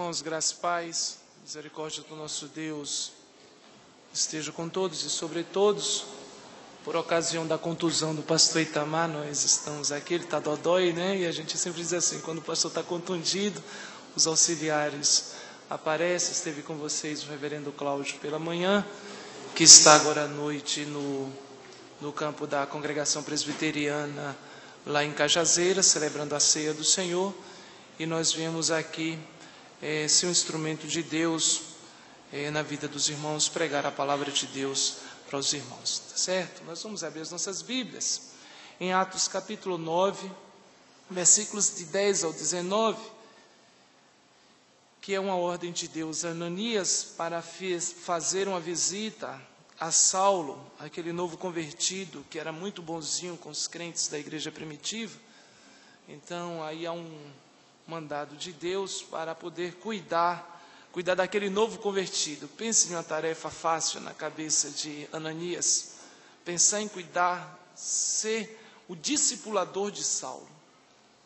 irmãos, graça e paz, misericórdia do nosso Deus esteja com todos e sobre todos. Por ocasião da contusão do pastor Itamar, nós estamos aqui, ele está dodói, né? E a gente sempre diz assim, quando o pastor está contundido, os auxiliares aparecem. Esteve com vocês o reverendo Cláudio pela manhã, que está agora à noite no campo da congregação presbiteriana, lá em Cajazeiras, celebrando a ceia do Senhor. E nós viemos aqui ser um instrumento de Deus na vida dos irmãos, pregar a palavra de Deus para os irmãos, tá certo? Nós vamos abrir as nossas Bíblias em Atos capítulo 9, versículos de 10 ao 19, que é uma ordem de Deus. Ananias, para fazer uma visita a Saulo, aquele novo convertido, que era muito bonzinho com os crentes da igreja primitiva. Então aí há um mandado de Deus para poder cuidar daquele novo convertido. Pense em uma tarefa fácil na cabeça de Ananias, pensar em cuidar, ser o discipulador de Saulo.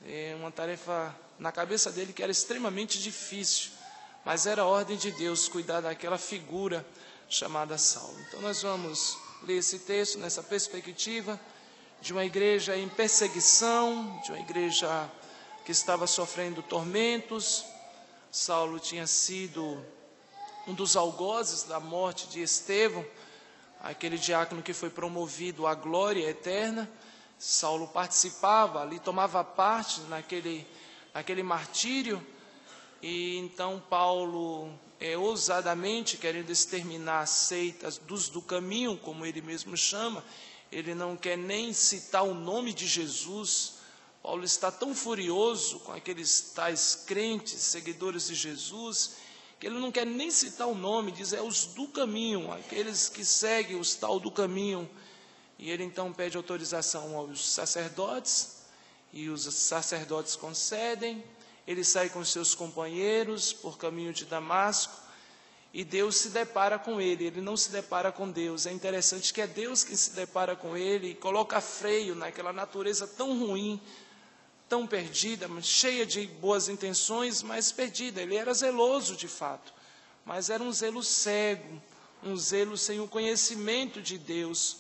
É uma tarefa na cabeça dele que era extremamente difícil, mas era a ordem de Deus cuidar daquela figura chamada Saulo. Então nós vamos ler esse texto nessa perspectiva de uma igreja em perseguição, de uma igreja que estava sofrendo tormentos. Saulo tinha sido um dos algozes da morte de Estevão, aquele diácono que foi promovido à glória eterna. Saulo participava ali, tomava parte naquele martírio. E então Paulo, ousadamente, querendo exterminar as seitas do caminho, como ele mesmo chama, ele não quer nem citar o nome de Jesus. Paulo está tão furioso com aqueles tais crentes, seguidores de Jesus, que ele não quer nem citar o nome, diz os do caminho, aqueles que seguem os tal do caminho. E ele então pede autorização aos sacerdotes, e os sacerdotes concedem. Ele sai com seus companheiros por caminho de Damasco, e Deus se depara com ele não se depara com Deus. É interessante que é Deus que se depara com ele e coloca freio naquela natureza tão ruim, tão perdida, cheia de boas intenções, mas perdida. Ele era zeloso de fato, mas era um zelo cego, um zelo sem o conhecimento de Deus.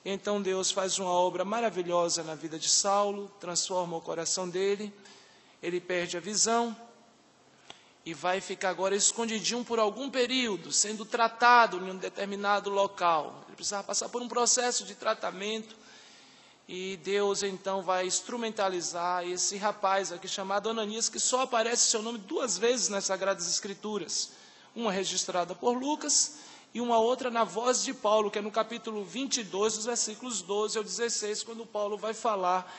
Então Deus faz uma obra maravilhosa na vida de Saulo, transforma o coração dele, ele perde a visão e vai ficar agora escondidinho por algum período, sendo tratado em um determinado local. Ele precisava passar por um processo de tratamento. E Deus então vai instrumentalizar esse rapaz aqui chamado Ananias, que só aparece seu nome 2 vezes nas Sagradas Escrituras. Uma registrada por Lucas e uma outra na voz de Paulo, que é no capítulo 22, os versículos 12 ao 16, quando Paulo vai falar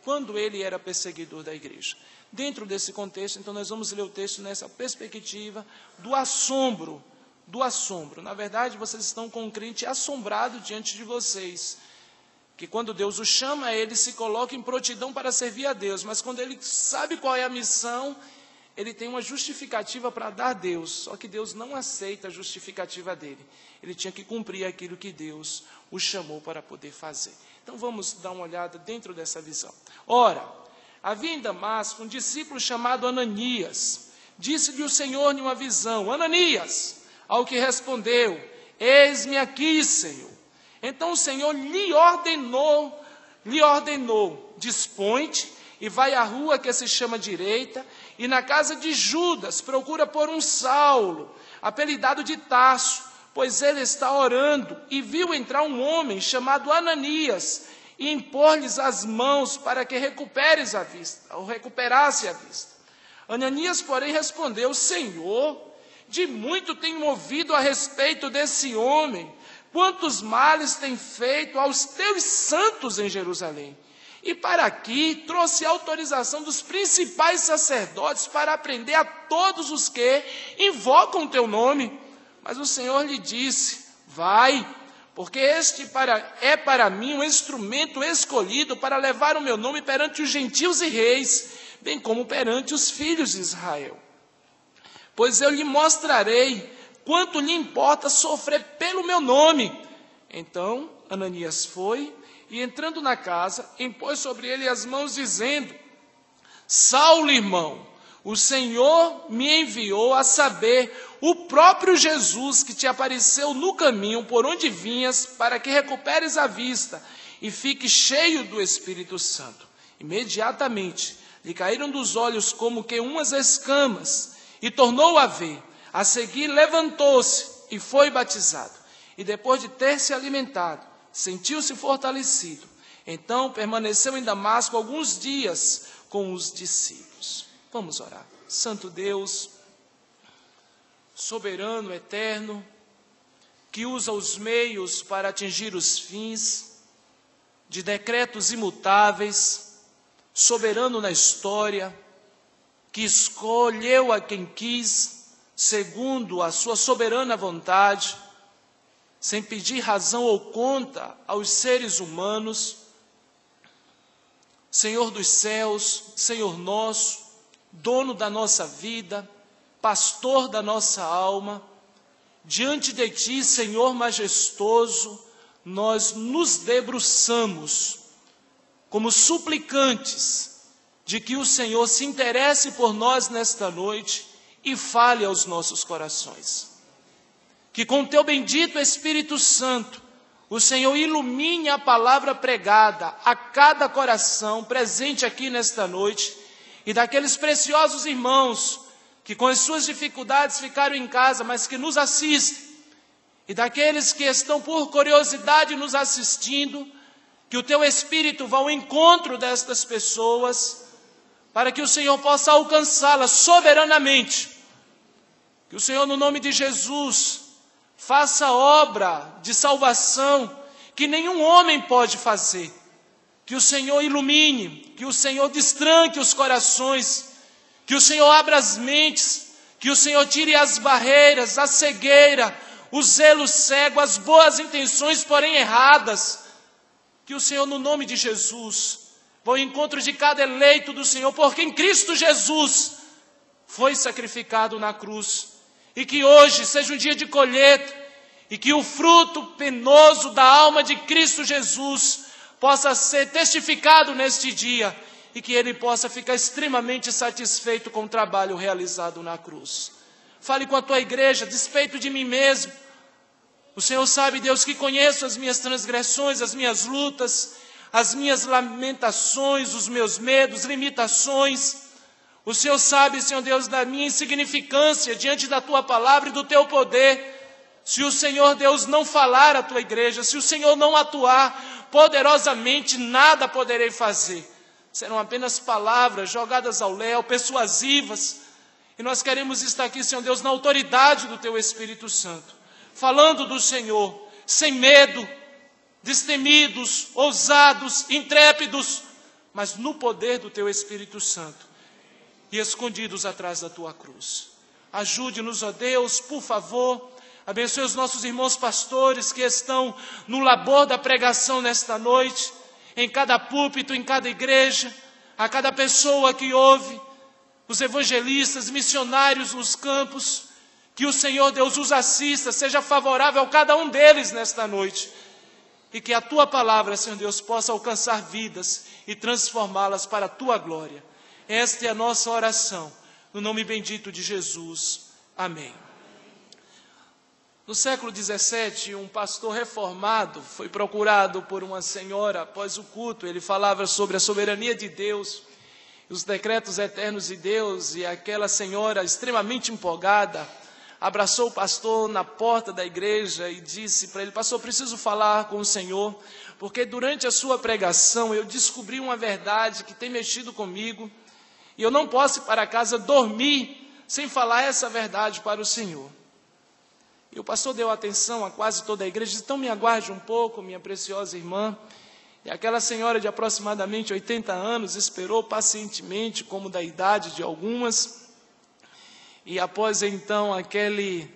quando ele era perseguidor da igreja. Dentro desse contexto, então, nós vamos ler o texto nessa perspectiva do assombro. Na verdade, vocês estão com um crente assombrado diante de vocês, que quando Deus o chama, ele se coloca em prontidão para servir a Deus, mas quando ele sabe qual é a missão, ele tem uma justificativa para dar a Deus, só que Deus não aceita a justificativa dele. Ele tinha que cumprir aquilo que Deus o chamou para poder fazer. Então vamos dar uma olhada dentro dessa visão. Ora, havia em Damasco um discípulo chamado Ananias. Disse-lhe o Senhor em uma visão: Ananias. Ao que respondeu: eis-me aqui, Senhor. Então o Senhor lhe ordenou, dispõe-te e vai à rua que se chama Direita, e na casa de Judas procura por um Saulo, apelidado de Tarso, pois ele está orando, e viu entrar um homem chamado Ananias, e impor-lhes as mãos para que recuperasse a vista. Ananias, porém, respondeu: Senhor, de muito tenho ouvido a respeito desse homem, quantos males tem feito aos teus santos em Jerusalém. E para aqui trouxe autorização dos principais sacerdotes para prender a todos os que invocam o teu nome. Mas o Senhor lhe disse: vai, porque este é para mim um instrumento escolhido para levar o meu nome perante os gentios e reis, bem como perante os filhos de Israel. Pois eu lhe mostrarei quanto lhe importa sofrer pelo meu nome. Então Ananias foi, e entrando na casa, impôs sobre ele as mãos, dizendo: Saulo, irmão, O Senhor me enviou, a saber, o próprio Jesus que te apareceu no caminho por onde vinhas, para que recuperes a vista e fique cheio do Espírito Santo. Imediatamente lhe caíram dos olhos como que umas escamas, e tornou a ver. A seguir levantou-se e foi batizado. E depois de ter se alimentado, sentiu-se fortalecido. Então permaneceu em Damasco alguns dias com os discípulos. Vamos orar. Santo Deus, soberano, eterno, que usa os meios para atingir os fins, de decretos imutáveis, soberano na história, que escolheu a quem quis, segundo a sua soberana vontade, sem pedir razão ou conta aos seres humanos. Senhor dos céus, Senhor nosso, dono da nossa vida, pastor da nossa alma, diante de Ti, Senhor majestoso, nós nos debruçamos como suplicantes de que o Senhor se interesse por nós nesta noite e fale aos nossos corações. Que com Teu bendito Espírito Santo, o Senhor ilumine a palavra pregada a cada coração presente aqui nesta noite, e daqueles preciosos irmãos que com as suas dificuldades ficaram em casa, mas que nos assistem, e daqueles que estão por curiosidade nos assistindo, que o Teu Espírito vá ao encontro destas pessoas, para que o Senhor possa alcançá-las soberanamente. Que o Senhor, no nome de Jesus, faça obra de salvação que nenhum homem pode fazer. Que o Senhor ilumine, que o Senhor destranque os corações, que o Senhor abra as mentes, que o Senhor tire as barreiras, a cegueira, o zelo cego, as boas intenções, porém erradas. Que o Senhor, no nome de Jesus, vá ao encontro de cada eleito do Senhor, porque em Cristo Jesus foi sacrificado na cruz. E que hoje seja um dia de colheita, e que o fruto penoso da alma de Cristo Jesus possa ser testificado neste dia, e que Ele possa ficar extremamente satisfeito com o trabalho realizado na cruz. Fale com a Tua igreja, a despeito de mim mesmo. O Senhor sabe, Deus, que conheço as minhas transgressões, as minhas lutas, as minhas lamentações, os meus medos, limitações. O Senhor sabe, Senhor Deus, da minha insignificância diante da Tua palavra e do Teu poder. Se o Senhor Deus não falar à Tua igreja, se o Senhor não atuar poderosamente, nada poderei fazer. Serão apenas palavras jogadas ao léu, persuasivas. E nós queremos estar aqui, Senhor Deus, na autoridade do Teu Espírito Santo, falando do Senhor, sem medo, destemidos, ousados, intrépidos, mas no poder do Teu Espírito Santo e escondidos atrás da Tua cruz. Ajude-nos, ó Deus, por favor. Abençoe os nossos irmãos pastores que estão no labor da pregação nesta noite, em cada púlpito, em cada igreja, a cada pessoa que ouve, os evangelistas, missionários nos campos. Que o Senhor Deus os assista, seja favorável a cada um deles nesta noite, e que a Tua palavra, Senhor Deus, possa alcançar vidas e transformá-las para a Tua glória. Esta é a nossa oração, no nome bendito de Jesus. Amém. No século XVII, um pastor reformado foi procurado por uma senhora após o culto. Ele falava sobre a soberania de Deus, os decretos eternos de Deus, e aquela senhora, extremamente empolgada, abraçou o pastor na porta da igreja e disse para ele: pastor, preciso falar com o senhor, porque durante a sua pregação eu descobri uma verdade que tem mexido comigo, e eu não posso ir para casa dormir sem falar essa verdade para o senhor. E o pastor deu atenção a quase toda a igreja, disse: então me aguarde um pouco, minha preciosa irmã. E aquela senhora de aproximadamente 80 anos esperou pacientemente, como da idade de algumas. E após então aquele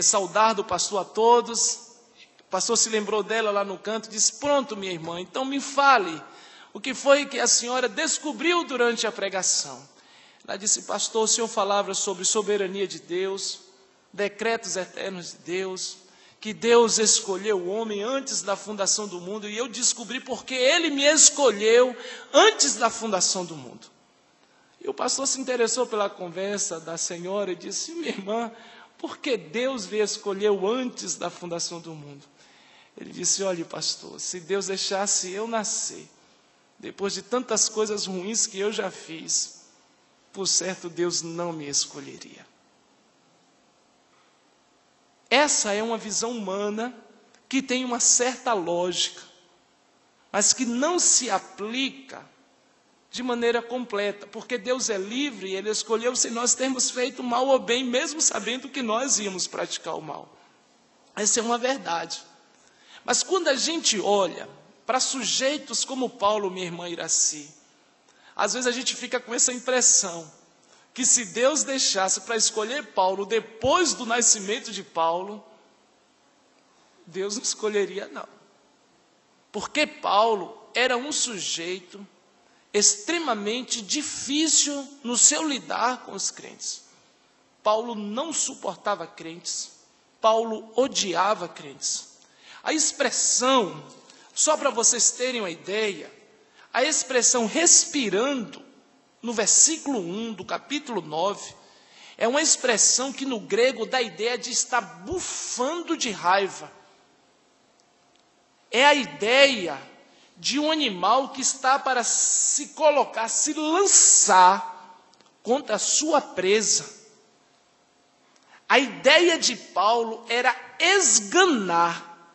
saudar do pastor a todos, o pastor se lembrou dela lá no canto e disse: pronto, minha irmã, então me fale o que foi que a senhora descobriu durante a pregação. Ela disse: pastor, o senhor falava sobre soberania de Deus, decretos eternos de Deus, que Deus escolheu o homem antes da fundação do mundo, e eu descobri porque Ele me escolheu antes da fundação do mundo. E o pastor se interessou pela conversa da senhora e disse: minha irmã, por que Deus lhe escolheu antes da fundação do mundo? Ele disse: olha, pastor, se Deus deixasse eu nascer, depois de tantas coisas ruins que eu já fiz, por certo Deus não me escolheria. Essa é uma visão humana que tem uma certa lógica, mas que não se aplica de maneira completa, porque Deus é livre e Ele escolheu se nós termos feito mal ou bem, mesmo sabendo que nós íamos praticar o mal. Essa é uma verdade. Mas quando a gente olha para sujeitos como Paulo, minha irmã Iraci, às vezes a gente fica com essa impressão, que se Deus deixasse para escolher Paulo depois do nascimento de Paulo, Deus não escolheria não. Porque Paulo era um sujeito extremamente difícil no seu lidar com os crentes. Paulo não suportava crentes, Paulo odiava crentes. A expressão, só para vocês terem uma ideia, a expressão respirando, no versículo 1 do capítulo 9, é uma expressão que no grego dá a ideia de estar bufando de raiva. É a ideia de um animal que está para se colocar, se lançar contra a sua presa. A ideia de Paulo era esganar,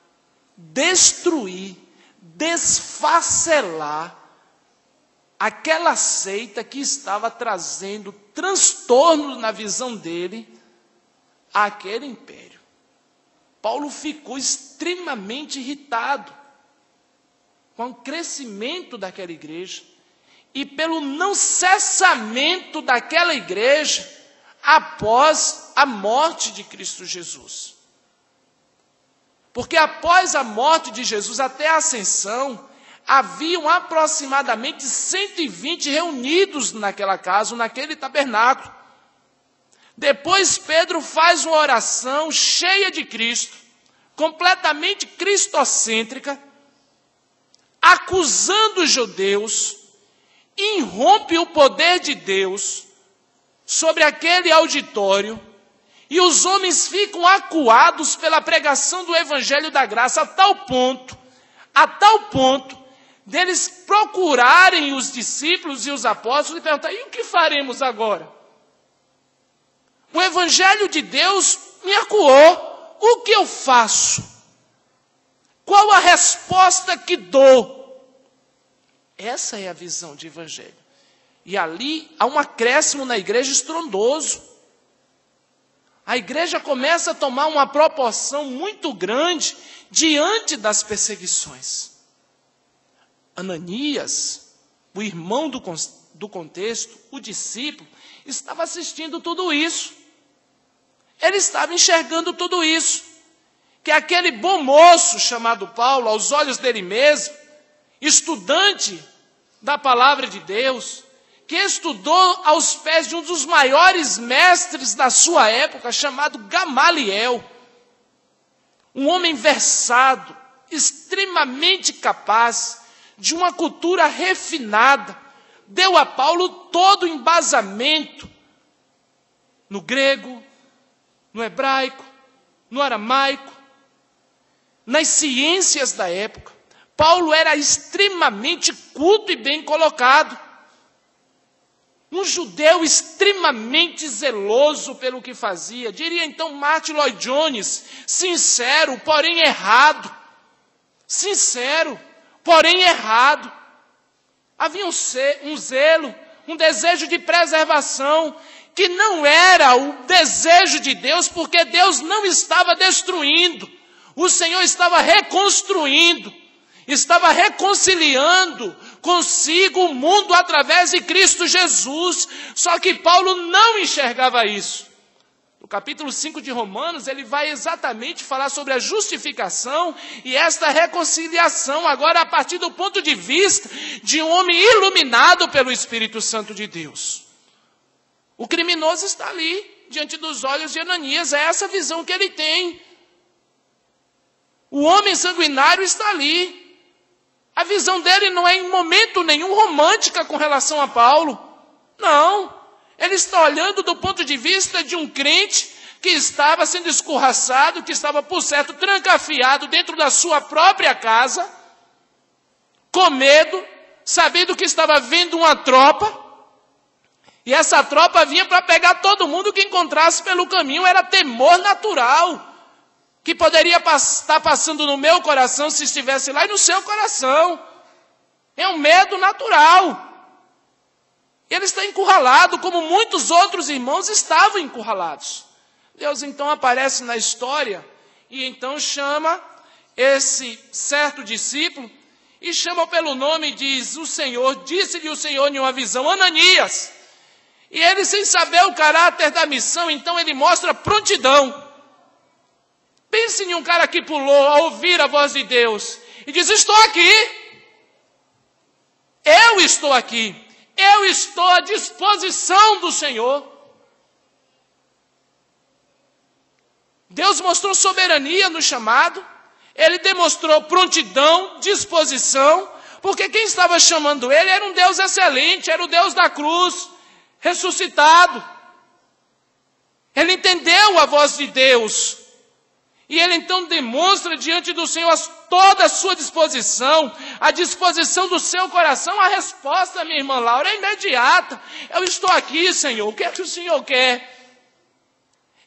destruir, desfacelar aquela seita que estava trazendo transtorno na visão dele àquele império. Paulo ficou extremamente irritado com o crescimento daquela igreja e pelo não cessamento daquela igreja após a morte de Cristo Jesus. Porque após a morte de Jesus até a ascensão, haviam aproximadamente 120 reunidos naquela casa, naquele tabernáculo. Depois Pedro faz uma oração cheia de Cristo, completamente cristocêntrica, acusando os judeus, irrompe o poder de Deus sobre aquele auditório, e os homens ficam acuados pela pregação do evangelho da graça, a tal ponto, deles procurarem os discípulos e os apóstolos e perguntar: e o que faremos agora? O evangelho de Deus me acuou, o que eu faço? Qual a resposta que dou? Essa é a visão de evangelho. E ali há um acréscimo na igreja estrondoso. A igreja começa a tomar uma proporção muito grande diante das perseguições. Ananias, o irmão do contexto, o discípulo, estava assistindo tudo isso. Ele estava enxergando tudo isso. Que aquele bom moço chamado Paulo, aos olhos dele mesmo, estudante da palavra de Deus, que estudou aos pés de um dos maiores mestres da sua época, chamado Gamaliel, um homem versado, extremamente capaz, de uma cultura refinada, deu a Paulo todo o embasamento no grego, no hebraico, no aramaico, nas ciências da época. Paulo era extremamente culto e bem colocado. Um judeu extremamente zeloso pelo que fazia. Diria então Martin Lloyd Jones, sincero, porém errado. Sincero, porém errado. Havia um zelo, um desejo de preservação, que não era o desejo de Deus, porque Deus não estava destruindo. O Senhor estava reconstruindo, estava reconciliando consigo o mundo através de Cristo Jesus. Só que Paulo não enxergava isso. No capítulo 5 de Romanos, ele vai exatamente falar sobre a justificação e esta reconciliação, agora a partir do ponto de vista de um homem iluminado pelo Espírito Santo de Deus. O criminoso está ali, diante dos olhos de Ananias, é essa visão que ele tem. O homem sanguinário está ali. A visão dele não é em momento nenhum romântica com relação a Paulo. Não. Ele está olhando do ponto de vista de um crente que estava sendo escorraçado, que estava, por certo, trancafiado dentro da sua própria casa, com medo, sabendo que estava vindo uma tropa, e essa tropa vinha para pegar todo mundo que encontrasse pelo caminho. Era temor natural, que poderia estar passando no meu coração se estivesse lá e no seu coração. É um medo natural. Ele está encurralado, como muitos outros irmãos estavam encurralados. Deus então aparece na história e então chama esse certo discípulo e chama pelo nome e diz: o Senhor, disse-lhe o Senhor em uma visão, Ananias. E ele, sem saber o caráter da missão, então ele mostra prontidão. Pense em um cara que pulou a ouvir a voz de Deus e diz: estou aqui. Eu estou aqui. Eu estou à disposição do Senhor. Deus mostrou soberania no chamado. Ele demonstrou prontidão, disposição, porque quem estava chamando ele era um Deus excelente, era o Deus da cruz, ressuscitado. Ele entendeu a voz de Deus. E ele então demonstra diante do Senhor toda a sua disposição, a disposição do seu coração. A resposta, minha irmã Laura, é imediata. Eu estou aqui, Senhor. O que é que o Senhor quer?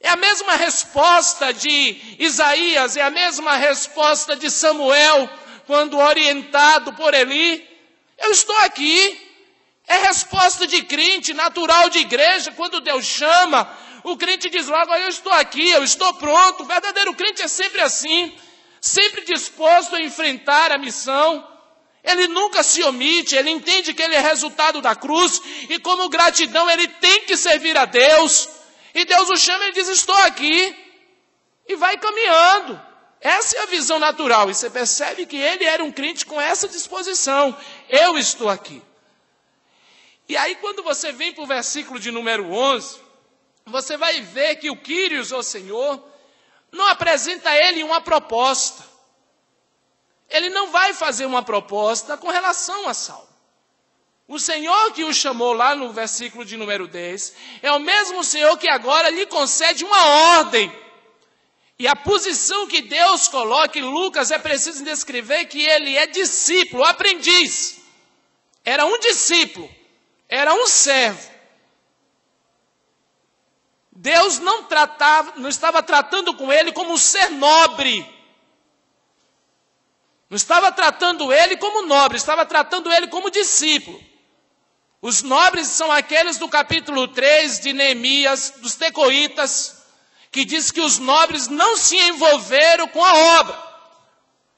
É a mesma resposta de Isaías, é a mesma resposta de Samuel, quando orientado por Eli. Eu estou aqui. É resposta de crente, natural de igreja, quando Deus chama. O crente diz logo: eu estou aqui, eu estou pronto. O verdadeiro crente é sempre assim, sempre disposto a enfrentar a missão. Ele nunca se omite, ele entende que ele é resultado da cruz, e como gratidão ele tem que servir a Deus. E Deus o chama e ele diz: estou aqui, e vai caminhando. Essa é a visão natural, e você percebe que ele era um crente com essa disposição. Eu estou aqui. E aí quando você vem para o versículo de número 11, você vai ver que o Quírios, o Senhor, não apresenta a ele uma proposta. Ele não vai fazer uma proposta com relação a Saulo. O Senhor que o chamou lá no versículo de número 10, é o mesmo Senhor que agora lhe concede uma ordem. E a posição que Deus coloca em Lucas é preciso descrever que ele é discípulo, aprendiz. Era um discípulo, era um servo. Deus não estava tratando com ele como um ser nobre. Não estava tratando ele como nobre, estava tratando ele como discípulo. Os nobres são aqueles do capítulo 3 de Neemias, dos tecoitas, que diz que os nobres não se envolveram com a obra.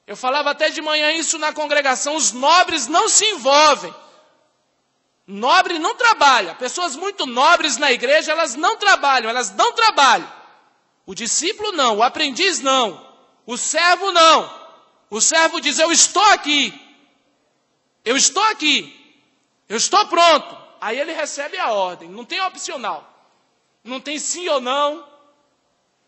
Eu falava até de manhã isso na congregação: os nobres não se envolvem. Nobre não trabalha. Pessoas muito nobres na igreja, elas não trabalham, elas não trabalham. O discípulo não, o aprendiz não, o servo não. O servo diz: eu estou aqui, eu estou aqui, eu estou pronto. Aí ele recebe a ordem, não tem opcional. Não tem sim ou não,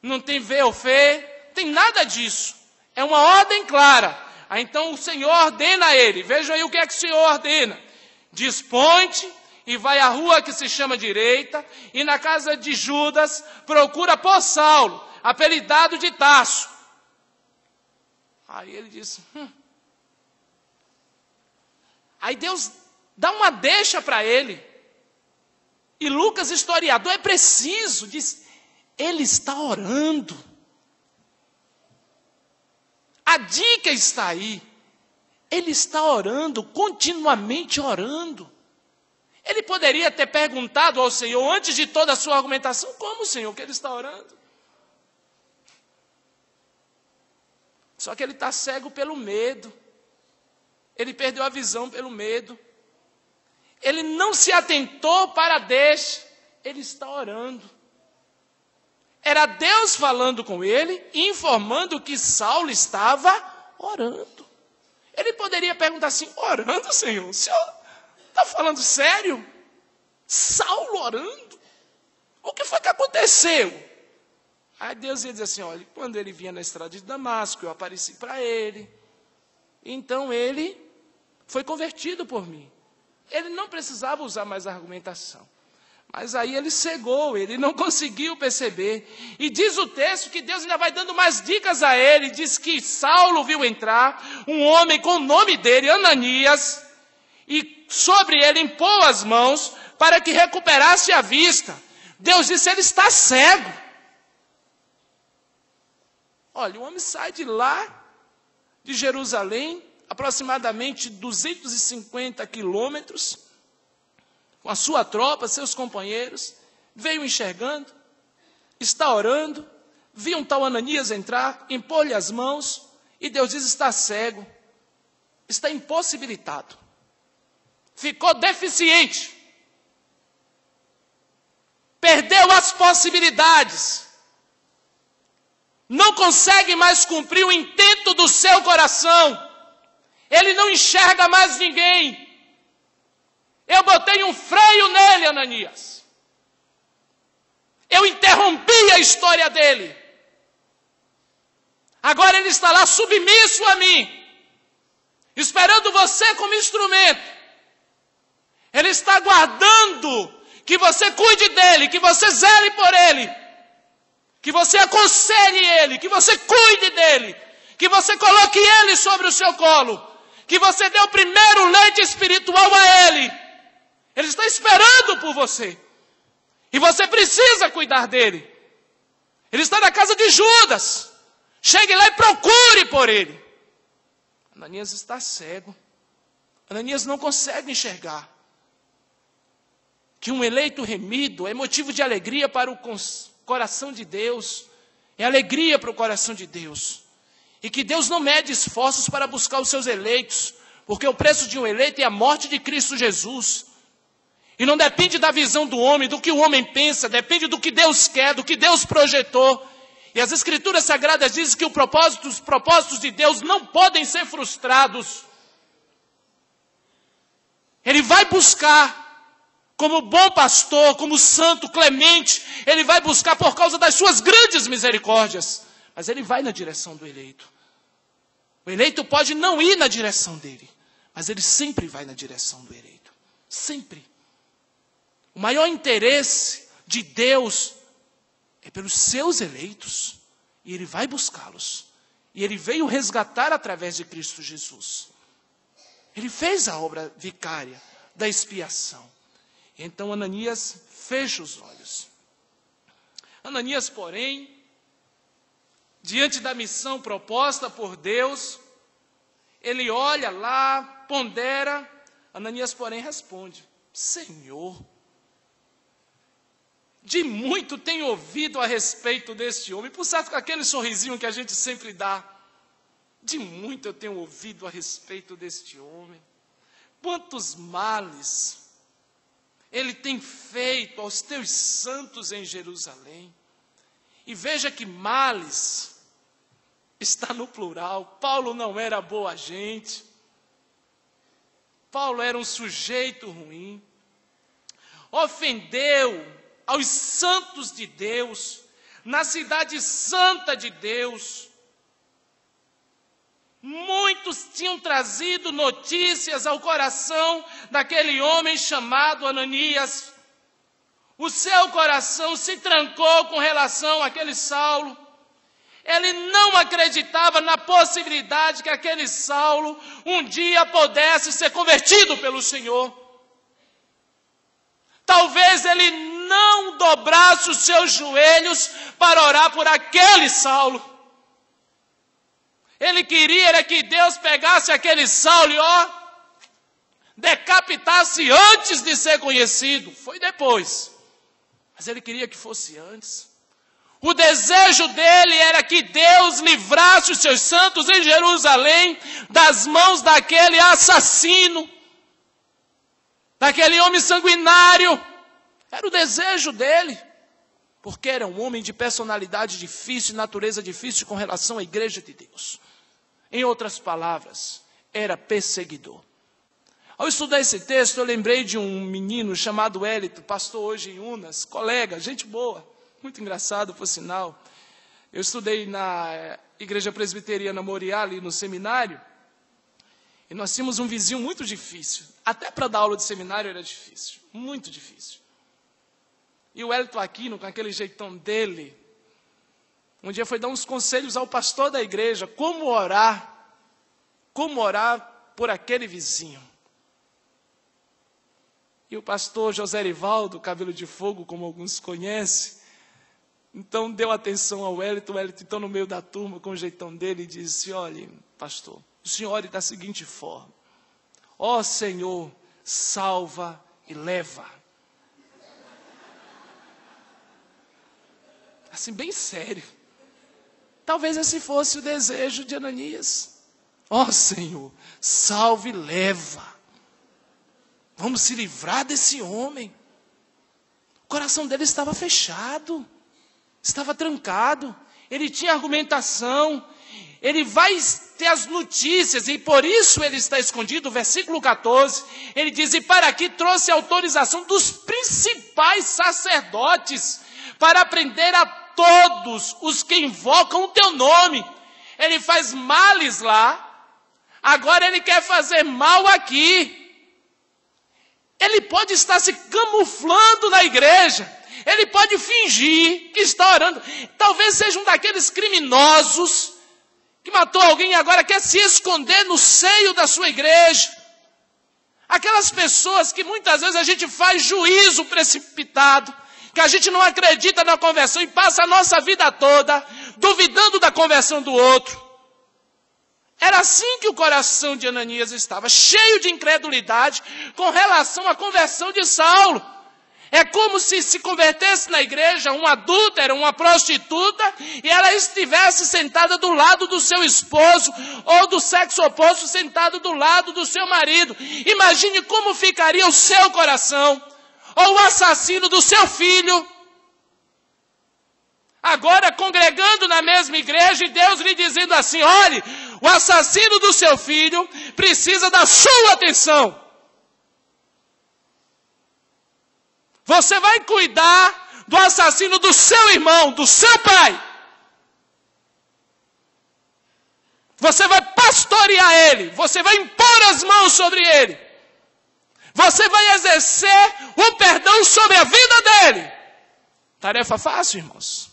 não tem V ou fê, tem nada disso. É uma ordem clara. Aí então o Senhor ordena a ele. Veja aí o que é que o Senhor ordena. Dispõe-te e vai à rua que se chama Direita, e na casa de Judas procura por Saulo, apelidado de Tarso. Aí ele disse: Aí Deus dá uma deixa para ele. E Lucas, historiador, é preciso, diz: ele está orando. A dica está aí. Ele está orando, continuamente orando. Ele poderia ter perguntado ao Senhor, antes de toda a sua argumentação: como, Senhor, que ele está orando? Só que ele está cego pelo medo. Ele perdeu a visão pelo medo. Ele não se atentou para a deixa. Ele está orando. Era Deus falando com ele, informando que Saulo estava orando. Ele poderia perguntar assim: orando, Senhor? O Senhor está falando sério? Saulo orando? O que foi que aconteceu? Aí Deus ia dizer assim: olha, quando ele vinha na estrada de Damasco, eu apareci para ele. Então ele foi convertido por mim. Ele não precisava usar mais argumentação. Mas aí ele cegou, ele não conseguiu perceber. E diz o texto que Deus ainda vai dando mais dicas a ele. Diz que Saulo viu entrar um homem com o nome dele, Ananias, e sobre ele impôs as mãos para que recuperasse a vista. Deus disse, ele está cego. Olha, o homem sai de lá, de Jerusalém, aproximadamente 250 quilômetros, com a sua tropa, seus companheiros, veio enxergando, está orando, viu um tal Ananias entrar, impôs-lhe as mãos, e Deus diz, está cego, está impossibilitado, ficou deficiente, perdeu as possibilidades, não consegue mais cumprir o intento do seu coração, ele não enxerga mais ninguém. Eu botei um freio nele, Ananias. Eu interrompi a história dele. Agora ele está lá submisso a mim, esperando você como instrumento. Ele está aguardando que você cuide dele, que você zele por ele, que você aconselhe ele, que você cuide dele, que você coloque ele sobre o seu colo, que você dê o primeiro leite espiritual a ele. Ele está esperando por você. E você precisa cuidar dele. Ele está na casa de Judas. Chegue lá e procure por ele. Ananias está cego. Ananias não consegue enxergar que um eleito remido é motivo de alegria para o coração de Deus. É alegria para o coração de Deus. E que Deus não mede esforços para buscar os seus eleitos. Porque o preço de um eleito é a morte de Cristo Jesus. E não depende da visão do homem, do que o homem pensa, depende do que Deus quer, do que Deus projetou. E as Escrituras Sagradas dizem que os propósitos de Deus não podem ser frustrados. Ele vai buscar, como bom pastor, como santo, clemente, ele vai buscar por causa das suas grandes misericórdias. Mas ele vai na direção do eleito. O eleito pode não ir na direção dele, mas ele sempre vai na direção do eleito. Sempre. O maior interesse de Deus é pelos seus eleitos. E ele vai buscá-los. E ele veio resgatar através de Cristo Jesus. Ele fez a obra vicária da expiação. Então Ananias fecha os olhos. Ananias, porém, diante da missão proposta por Deus, ele olha lá, pondera. Ananias, porém, responde, Senhor, de muito tenho ouvido a respeito deste homem. Por certo, com aquele sorrisinho que a gente sempre dá. De muito eu tenho ouvido a respeito deste homem. Quantos males ele tem feito aos teus santos em Jerusalém. E veja que males está no plural. Paulo não era boa gente. Paulo era um sujeito ruim. Ofendeu aos santos de Deus, na cidade santa de Deus. Muitos tinham trazido notícias ao coração daquele homem chamado Ananias. O seu coração se trancou com relação àquele Saulo. Ele não acreditava na possibilidade que aquele Saulo um dia pudesse ser convertido pelo Senhor. Talvez ele não dobrasse os seus joelhos para orar por aquele Saulo. Ele queria era que Deus pegasse aquele Saulo e decapitasse antes de ser conhecido. Foi depois. Mas ele queria que fosse antes. O desejo dele era que Deus livrasse os seus santos em Jerusalém das mãos daquele assassino, daquele homem sanguinário. Era o desejo dele, porque era um homem de personalidade difícil, natureza difícil com relação à igreja de Deus. Em outras palavras, era perseguidor. Ao estudar esse texto, eu lembrei de um menino chamado Hélito, pastor hoje em Unas, colega, gente boa, muito engraçado, por sinal. Eu estudei na Igreja Presbiteriana Moriá, ali no seminário, e nós tínhamos um vizinho muito difícil. Até para dar aula de seminário era difícil, muito difícil. E o Wellington Aquino, com aquele jeitão dele, um dia foi dar uns conselhos ao pastor da igreja, como orar por aquele vizinho. E o pastor José Erivaldo, cabelo de fogo, como alguns conhecem, então deu atenção ao Wellington. O Wellington, então, no meio da turma, com o jeitão dele, e disse: olhe, pastor, o senhor ore da seguinte forma: ó Senhor, salva e leva. Assim, bem sério. Talvez esse fosse o desejo de Ananias. Ó Senhor, salve e leva. Vamos se livrar desse homem. O coração dele estava fechado, estava trancado. Ele tinha argumentação, ele vai ter as notícias, e por isso ele está escondido. Versículo 14, ele diz: e para aqui trouxe a autorização dos principais sacerdotes, para prender a todos os que invocam o teu nome. Ele faz males lá, agora ele quer fazer mal aqui. Ele pode estar se camuflando na igreja, ele pode fingir que está orando. Talvez seja um daqueles criminosos que matou alguém e agora quer se esconder no seio da sua igreja. Aquelas pessoas que muitas vezes a gente faz juízo precipitado, que a gente não acredita na conversão e passa a nossa vida toda duvidando da conversão do outro. Era assim que o coração de Ananias estava, cheio de incredulidade com relação à conversão de Saulo. É como se convertesse na igreja uma adúltera, uma prostituta, e ela estivesse sentada do lado do seu esposo, ou do sexo oposto sentada do lado do seu marido. Imagine como ficaria o seu coração, ou o assassino do seu filho, agora congregando na mesma igreja, e Deus lhe dizendo assim: olhe, o assassino do seu filho precisa da sua atenção. Você vai cuidar do assassino do seu irmão, do seu pai. Você vai pastorear ele, você vai impor as mãos sobre ele. Você vai exercer o perdão sobre a vida dele. Tarefa fácil, irmãos?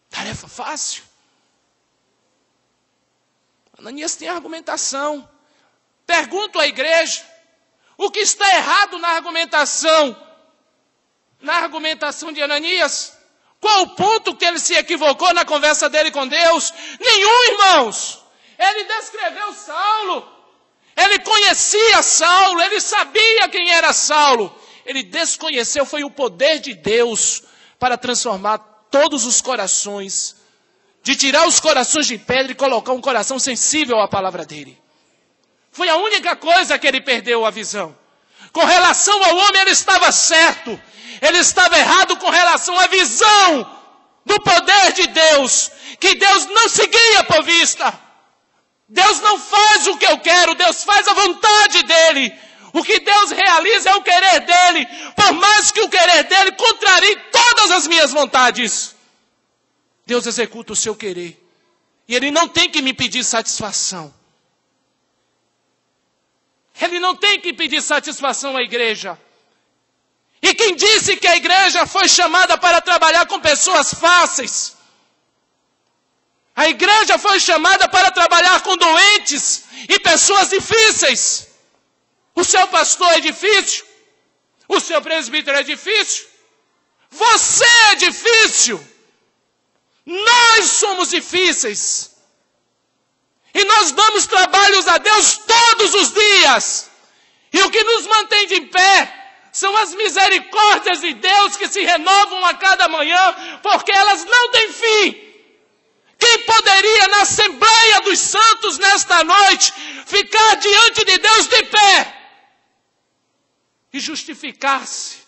Tarefa fácil? Ananias tem argumentação. Pergunto à igreja: o que está errado na argumentação de Ananias? Qual o ponto que ele se equivocou na conversa dele com Deus? Nenhum, irmãos. Ele descreveu Saulo. Ele conhecia Saulo. Ele sabia quem era Saulo. Ele desconheceu foi o poder de Deus para transformar todos os corações, de tirar os corações de pedra e colocar um coração sensível à palavra dele. Foi a única coisa que ele perdeu a visão. Com relação ao homem ele estava certo. Ele estava errado com relação à visão do poder de Deus. Que Deus não se guia por vista. Deus não faz o que eu quero, Deus faz a vontade dele. O que Deus realiza é o querer dele. Por mais que o querer dele contrarie todas as minhas vontades, Deus executa o seu querer. E ele não tem que me pedir satisfação. Ele não tem que pedir satisfação à igreja. E quem disse que a igreja foi chamada para trabalhar com pessoas fáceis? A igreja foi chamada para trabalhar com doentes e pessoas difíceis. O seu pastor é difícil. O seu presbítero é difícil. Você é difícil. Nós somos difíceis. E nós damos trabalhos a Deus todos os dias. E o que nos mantém de pé são as misericórdias de Deus que se renovam a cada manhã, porque elas não têm fim. Quem poderia na Assembleia dos Santos nesta noite ficar diante de Deus de pé e justificar-se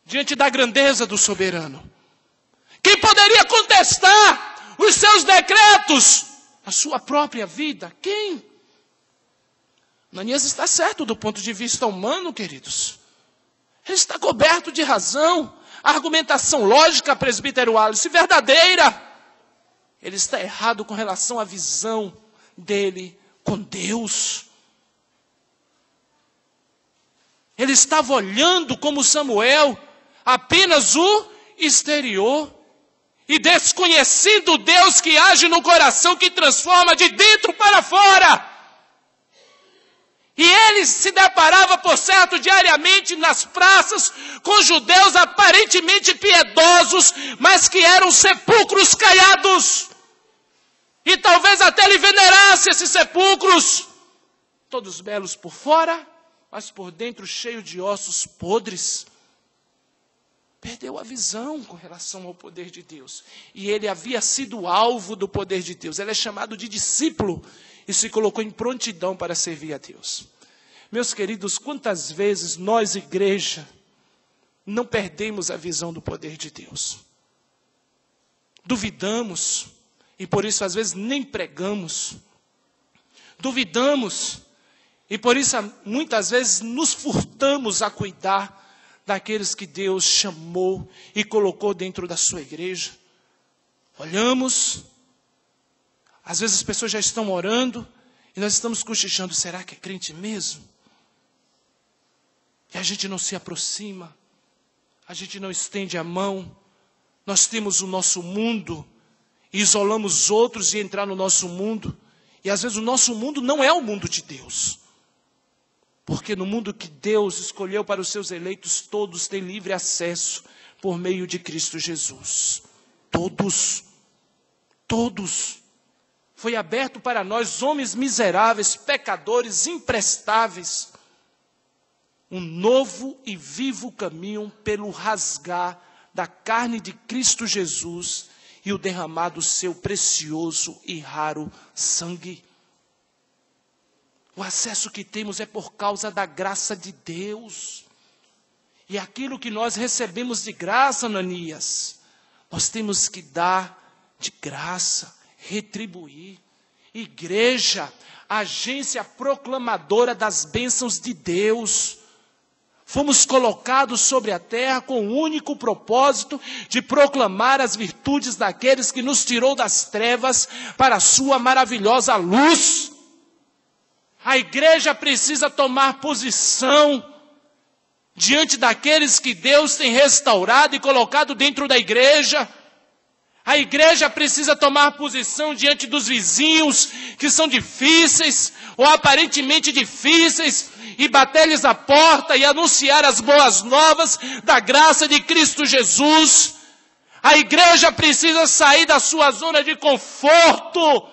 diante da grandeza do soberano? Quem poderia contestar os seus decretos, a sua própria vida? Quem? Ananias está certo do ponto de vista humano, queridos. Ele está coberto de razão. A argumentação lógica, presbítero Alice, verdadeira. Ele está errado com relação à visão dele com Deus. Ele estava olhando como Samuel apenas o exterior. E desconhecendo o Deus que age no coração, que transforma de dentro para fora. E ele se deparava, por certo, diariamente nas praças com judeus aparentemente piedosos, mas que eram sepulcros caiados. E talvez até ele venerasse esses sepulcros, todos belos por fora, mas por dentro cheio de ossos podres. Perdeu a visão com relação ao poder de Deus. E ele havia sido alvo do poder de Deus. Ele é chamado de discípulo e se colocou em prontidão para servir a Deus. Meus queridos, quantas vezes nós, igreja, não perdemos a visão do poder de Deus? Duvidamos e por isso às vezes nem pregamos. Duvidamos e por isso muitas vezes nos furtamos a cuidar daqueles que Deus chamou e colocou dentro da sua igreja. Olhamos, às vezes as pessoas já estão orando e nós estamos cochichando, será que é crente mesmo? E a gente não se aproxima, a gente não estende a mão, nós temos o nosso mundo e isolamos outros de entrar no nosso mundo, e às vezes o nosso mundo não é o mundo de Deus. Porque no mundo que Deus escolheu para os seus eleitos, todos têm livre acesso por meio de Cristo Jesus. Todos. Foi aberto para nós, homens miseráveis, pecadores, imprestáveis, um novo e vivo caminho pelo rasgar da carne de Cristo Jesus e o derramar do seu precioso e raro sangue. O acesso que temos é por causa da graça de Deus. E aquilo que nós recebemos de graça, Ananias, nós temos que dar de graça, retribuir. Igreja, agência proclamadora das bênçãos de Deus. Fomos colocados sobre a terra com o único propósito de proclamar as virtudes daqueles que nos tirou das trevas para a sua maravilhosa luz. A igreja precisa tomar posição diante daqueles que Deus tem restaurado e colocado dentro da igreja. A igreja precisa tomar posição diante dos vizinhos que são difíceis ou aparentemente difíceis e bater-lhes a porta e anunciar as boas novas da graça de Cristo Jesus. A igreja precisa sair da sua zona de conforto.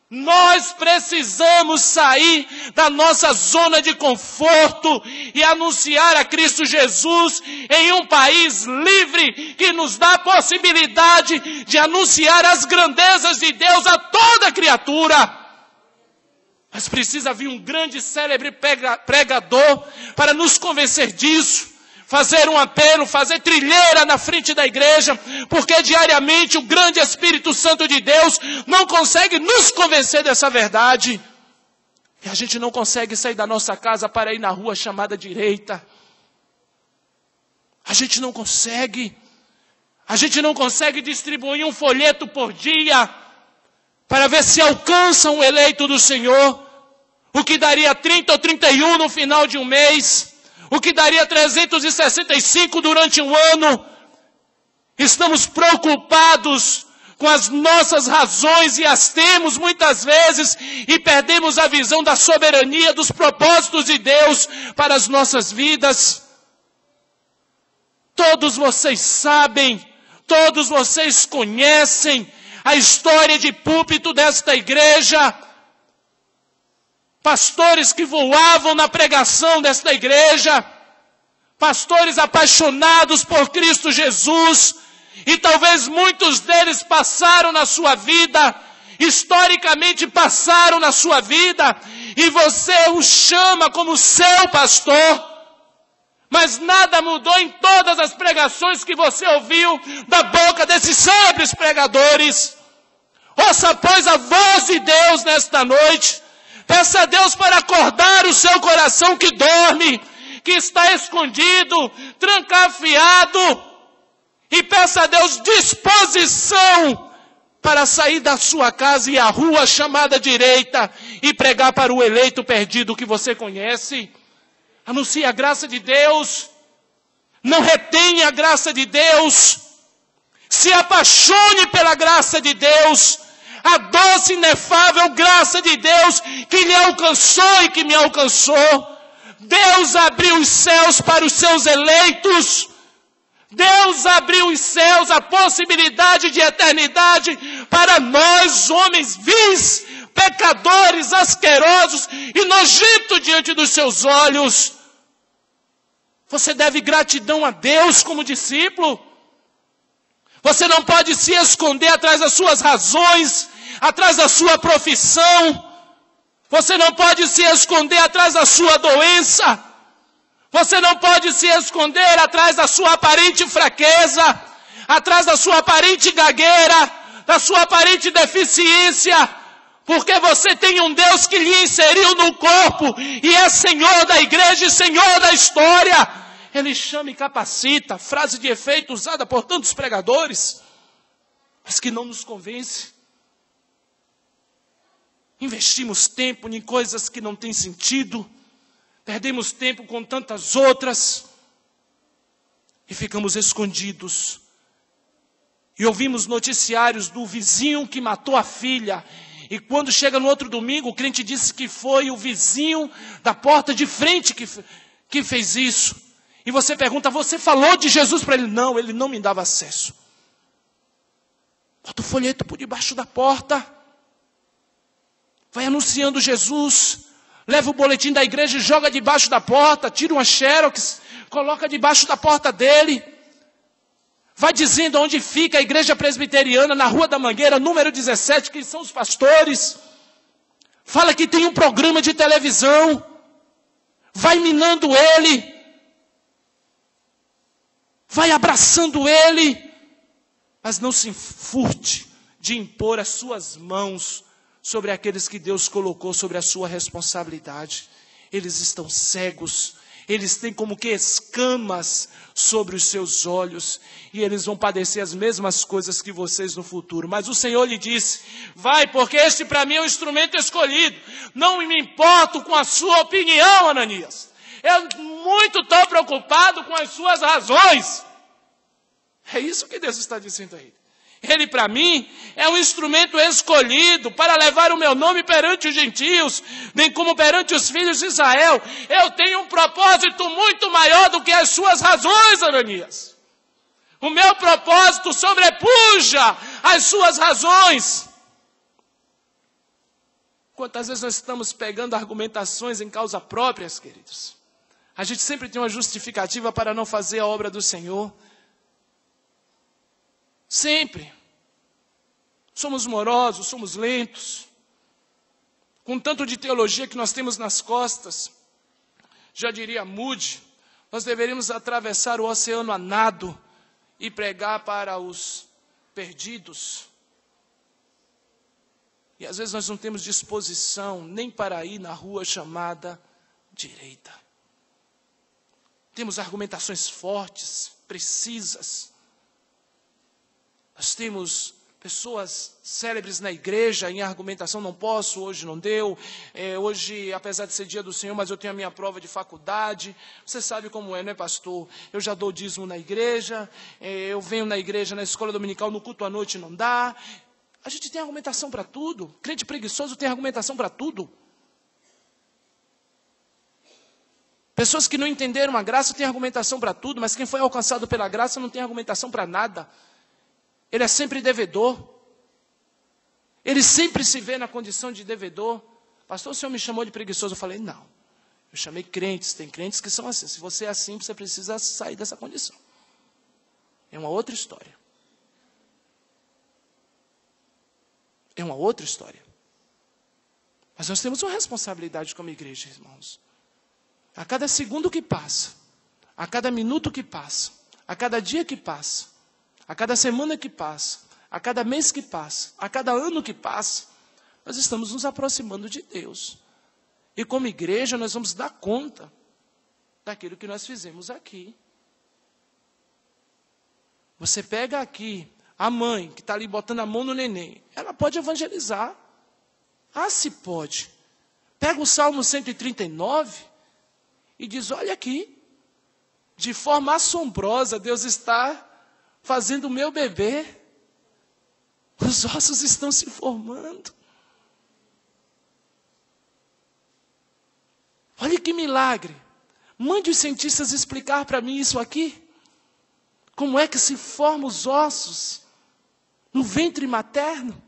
Nós precisamos sair da nossa zona de conforto e anunciar a Cristo Jesus em um país livre que nos dá a possibilidade de anunciar as grandezas de Deus a toda criatura. Mas precisa vir um grande, célebre pregador para nos convencer disso. Fazer um apelo, fazer trilheira na frente da igreja, porque diariamente o grande Espírito Santo de Deus não consegue nos convencer dessa verdade. E a gente não consegue sair da nossa casa para ir na rua chamada direita. A gente não consegue distribuir um folheto por dia para ver se alcança um eleito do Senhor, o que daria 30 ou 31 no final de um mês. O que daria 365 durante um ano. Estamos preocupados com as nossas razões e as temos muitas vezes e perdemos a visão da soberania, dos propósitos de Deus para as nossas vidas. Todos vocês sabem, todos vocês conhecem a história de púlpito desta igreja. Pastores que voavam na pregação desta igreja, pastores apaixonados por Cristo Jesus, e talvez muitos deles passaram na sua vida, historicamente passaram na sua vida, e você os chama como seu pastor, mas nada mudou em todas as pregações que você ouviu da boca desses célebres pregadores. Ouça, pois, a voz de Deus nesta noite. Peça a Deus para acordar o seu coração que dorme, que está escondido, trancafiado. E peça a Deus disposição para sair da sua casa e ir à rua chamada direita e pregar para o eleito perdido que você conhece. Anuncie a graça de Deus. Não retenha a graça de Deus. Se apaixone pela graça de Deus. A doce e inefável graça de Deus que lhe alcançou e que me alcançou. Deus abriu os céus para os seus eleitos. Deus abriu os céus, a possibilidade de eternidade para nós, homens vis, pecadores, asquerosos e nojentos diante dos seus olhos. Você deve gratidão a Deus como discípulo. Você não pode se esconder atrás das suas razões, atrás da sua profissão. Você não pode se esconder atrás da sua doença. Você não pode se esconder atrás da sua aparente fraqueza, atrás da sua aparente gagueira, da sua aparente deficiência, porque você tem um Deus que lhe inseriu no corpo e é Senhor da igreja e Senhor da história. Ele chama e capacita, frase de efeito usada por tantos pregadores, mas que não nos convence. Investimos tempo em coisas que não têm sentido, perdemos tempo com tantas outras, e ficamos escondidos. E ouvimos noticiários do vizinho que matou a filha, e quando chega no outro domingo, o crente disse que foi o vizinho da porta de frente que fez isso. E você pergunta, você falou de Jesus para ele? Não, ele não me dava acesso. Bota o folheto por debaixo da porta. Vai anunciando Jesus. Leva o boletim da igreja e joga debaixo da porta. Tira uma xerox, coloca debaixo da porta dele. Vai dizendo onde fica a igreja presbiteriana, na Rua da Mangueira, número 17, quem são os pastores. Fala que tem um programa de televisão. Vai minando ele. Vai abraçando ele, mas não se furte de impor as suas mãos sobre aqueles que Deus colocou sobre a sua responsabilidade. Eles estão cegos, eles têm como que escamas sobre os seus olhos, e eles vão padecer as mesmas coisas que vocês no futuro. Mas o Senhor lhe disse, vai, porque este para mim é um instrumento escolhido. Não me importo com a sua opinião, Ananias. Eu muito estou preocupado com as suas razões. É isso que Deus está dizendo aí. Ele para mim é um instrumento escolhido para levar o meu nome perante os gentios, bem como perante os filhos de Israel. Eu tenho um propósito muito maior do que as suas razões, Ananias. O meu propósito sobrepuja as suas razões. Quantas vezes nós estamos pegando argumentações em causa próprias, queridos? A gente sempre tem uma justificativa para não fazer a obra do Senhor. Sempre. Somos morosos, somos lentos. Com tanto de teologia que nós temos nas costas, já diria Moody, nós deveríamos atravessar o oceano a nado e pregar para os perdidos. E às vezes nós não temos disposição nem para ir na rua chamada direita. Temos argumentações fortes, precisas. Nós temos pessoas célebres na igreja em argumentação, não posso, hoje não deu. Hoje, apesar de ser dia do Senhor, mas eu tenho a minha prova de faculdade. Você sabe como é, não é, pastor? Eu já dou dízimo na igreja, eu venho na igreja, na escola dominical, no culto à noite não dá. A gente tem argumentação para tudo. Crente preguiçoso tem argumentação para tudo. Pessoas que não entenderam a graça têm argumentação para tudo, mas quem foi alcançado pela graça não tem argumentação para nada. Ele é sempre devedor. Ele sempre se vê na condição de devedor. Pastor, o senhor me chamou de preguiçoso. Eu falei, não. Eu chamei crentes. Tem crentes que são assim. Se você é assim, você precisa sair dessa condição. É uma outra história. É uma outra história. Mas nós temos uma responsabilidade como igreja, irmãos. A cada segundo que passa, a cada minuto que passa, a cada dia que passa, a cada semana que passa, a cada mês que passa, a cada ano que passa, nós estamos nos aproximando de Deus. E como igreja nós vamos dar conta daquilo que nós fizemos aqui. Você pega aqui a mãe que está ali botando a mão no neném, ela pode evangelizar. Ah, se pode. Pega o Salmo 139 e diz, olha aqui, De forma assombrosa, Deus está fazendo o meu bebê. Os ossos estão se formando. Olha que milagre. Mande os cientistas explicar para mim isso aqui. Como é que se formam os ossos no ventre materno?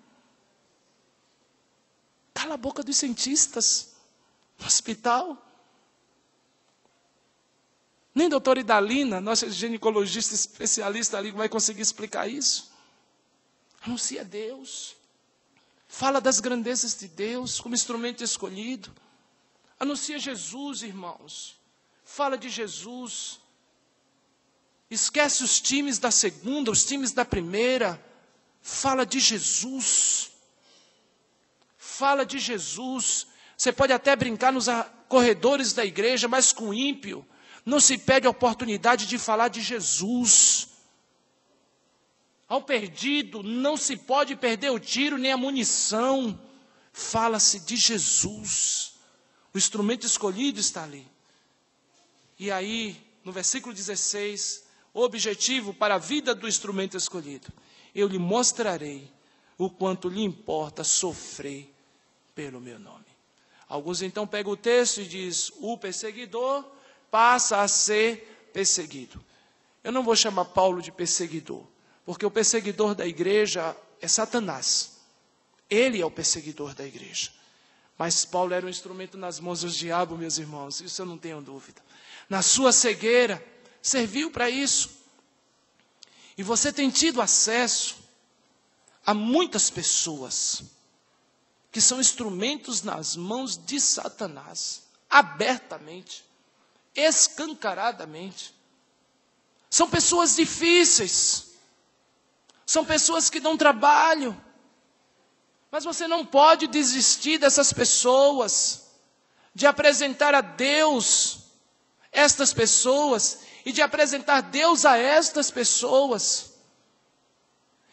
Cala a boca dos cientistas no hospital. Nem a doutora Idalina, nossa ginecologista especialista ali, vai conseguir explicar isso. Anuncia Deus. Fala das grandezas de Deus como instrumento escolhido. Anuncia Jesus, irmãos. Fala de Jesus. Esquece os times da segunda, os times da primeira. Fala de Jesus. Fala de Jesus. Você pode até brincar nos corredores da igreja, mas com ímpio não se perde a oportunidade de falar de Jesus. Ao perdido não se pode perder o tiro nem a munição. Fala-se de Jesus. O instrumento escolhido está ali. E aí, no versículo 16, o objetivo para a vida do instrumento escolhido. Eu lhe mostrarei o quanto lhe importa sofrer pelo meu nome. Alguns então pegam o texto e diz, o perseguidor passa a ser perseguido. Eu não vou chamar Paulo de perseguidor, porque o perseguidor da igreja é Satanás. Ele é o perseguidor da igreja. Mas Paulo era um instrumento nas mãos do diabo, meus irmãos, isso eu não tenho dúvida. Na sua cegueira, serviu para isso. E você tem tido acesso a muitas pessoas que são instrumentos nas mãos de Satanás, abertamente, escancaradamente. São pessoas difíceis, são pessoas que dão trabalho, mas você não pode desistir dessas pessoas, de apresentar a Deus estas pessoas e de apresentar Deus a estas pessoas.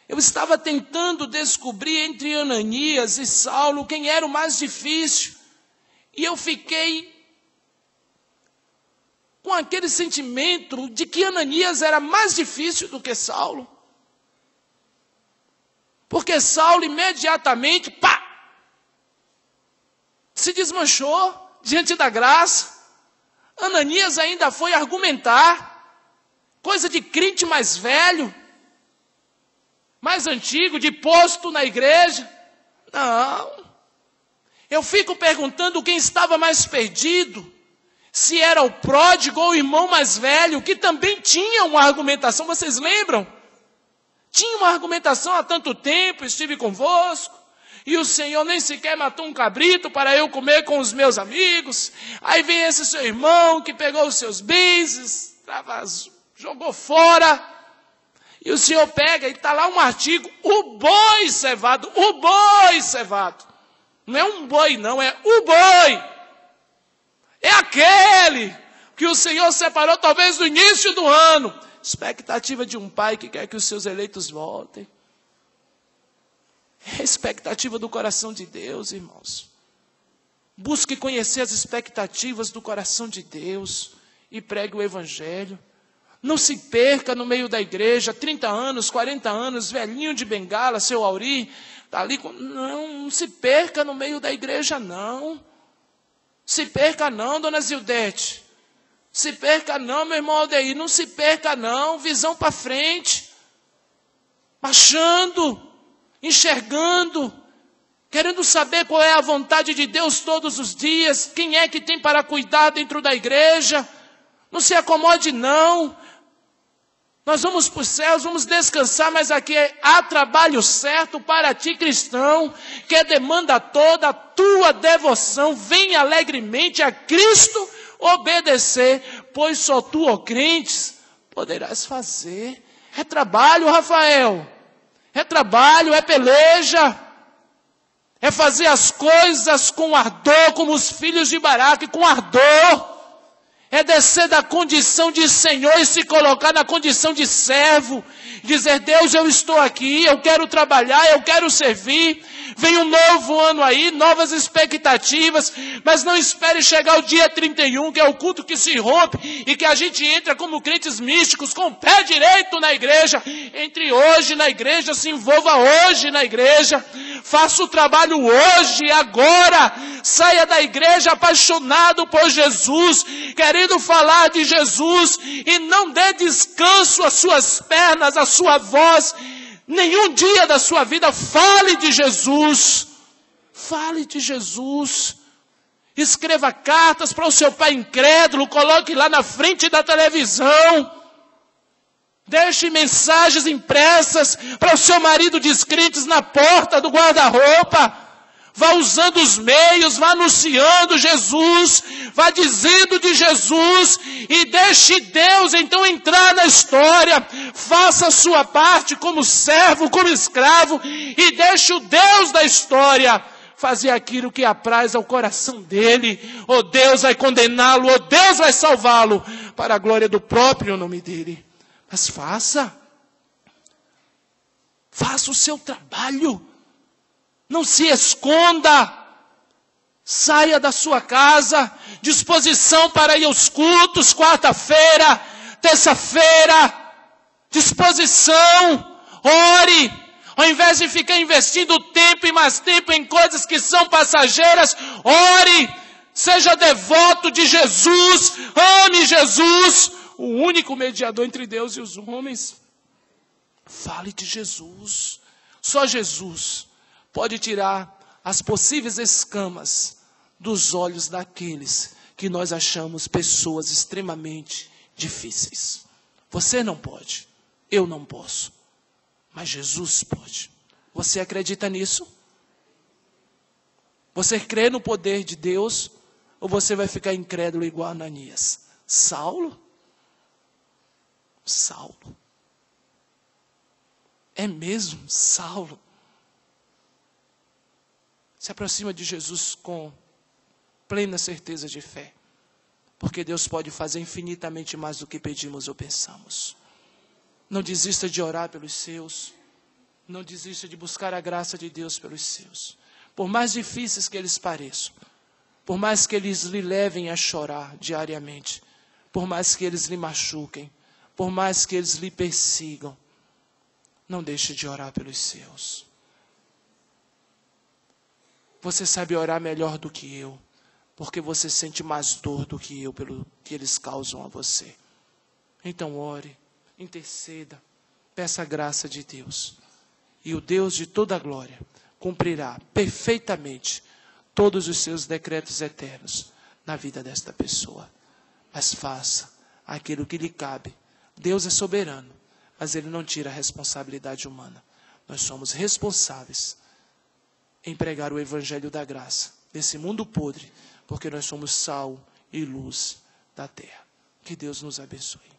Eu estava tentando descobrir entre Ananias e Saulo quem era o mais difícil. E eu fiquei com aquele sentimento de que Ananias era mais difícil do que Saulo. Porque Saulo imediatamente, se desmanchou diante da graça. Ananias ainda foi argumentar, coisa de crente mais velho, mais antigo, de posto na igreja. Não. Eu fico perguntando quem estava mais perdido, se era o pródigo ou o irmão mais velho, que também tinha uma argumentação, vocês lembram? Tinha uma argumentação há tanto tempo, estive convosco, e o Senhor nem sequer matou um cabrito para eu comer com os meus amigos. Aí vem esse seu irmão que pegou os seus bens, jogou fora. E o Senhor pega e está lá um artigo, o boi cevado, o boi cevado. Não é um boi não, é o boi. É aquele que o Senhor separou talvez no início do ano. Expectativa de um pai que quer que os seus eleitos voltem. É a expectativa do coração de Deus, irmãos. Busque conhecer as expectativas do coração de Deus e pregue o evangelho. Não se perca no meio da igreja, 30 anos, 40 anos, velhinho de bengala, seu Auri, está ali. Não se perca no meio da igreja, não. Se perca não, dona Zildete. Se perca não, meu irmão Aldeir. Não se perca não, visão para frente. Achando, enxergando, querendo saber qual é a vontade de Deus todos os dias, quem é que tem para cuidar dentro da igreja. Não se acomode não. Nós vamos para os céus, vamos descansar, mas aqui há trabalho certo para ti, cristão, que demanda toda a tua devoção. Venha alegremente a Cristo obedecer, pois só tu, ó crentes, poderás fazer. É trabalho, Rafael. É trabalho, é peleja. É fazer as coisas com ardor, como os filhos de Baraque, com ardor. É descer da condição de Senhor e se colocar na condição de servo. Dizer, Deus, eu estou aqui, eu quero trabalhar, eu quero servir. Vem um novo ano aí, novas expectativas. Mas não espere chegar o dia 31, que é o culto que se rompe. E que a gente entra como crentes místicos, com o pé direito na igreja. Entre hoje na igreja, se envolva hoje na igreja. Faça o trabalho hoje, agora. Saia da igreja apaixonado por Jesus, querendo falar de Jesus, e não dê descanso às suas pernas, à sua voz. Nenhum dia da sua vida fale de Jesus. Fale de Jesus. Escreva cartas para o seu pai incrédulo, coloque lá na frente da televisão. Deixe mensagens impressas para o seu marido descrentes na porta do guarda-roupa. Vá usando os meios, vá anunciando Jesus, vá dizendo de Jesus e deixe Deus então entrar na história. Faça a sua parte como servo, como escravo e deixe o Deus da história fazer aquilo que apraz ao coração dele. Ou Deus vai condená-lo, ou Deus vai salvá-lo para a glória do próprio nome dele. Mas faça o seu trabalho. Não se esconda. Saia da sua casa, disposição para ir aos cultos, quarta-feira, terça-feira, disposição, ore, ao invés de ficar investindo tempo e mais tempo em coisas que são passageiras, ore, seja devoto de Jesus, ame Jesus, o único mediador entre Deus e os homens. Fale de Jesus, só Jesus pode tirar as possíveis escamas dos olhos daqueles que nós achamos pessoas extremamente difíceis. Você não pode, eu não posso, mas Jesus pode. Você acredita nisso? Você crê no poder de Deus ou você vai ficar incrédulo igual a Ananias? Saulo? É mesmo Saulo? Se aproxima de Jesus com plena certeza de fé. Porque Deus pode fazer infinitamente mais do que pedimos ou pensamos. Não desista de orar pelos seus. Não desista de buscar a graça de Deus pelos seus. Por mais difíceis que eles pareçam. Por mais que eles lhe levem a chorar diariamente. Por mais que eles lhe machuquem. Por mais que eles lhe persigam. Não deixe de orar pelos seus. Você sabe orar melhor do que eu, porque você sente mais dor do que eu pelo que eles causam a você. Então ore, interceda, peça a graça de Deus. E o Deus de toda a glória cumprirá perfeitamente todos os seus decretos eternos na vida desta pessoa. Mas faça aquilo que lhe cabe. Deus é soberano, mas Ele não tira a responsabilidade humana. Nós somos responsáveis em pregar o evangelho da graça nesse mundo podre, porque nós somos sal e luz da terra. Que Deus nos abençoe.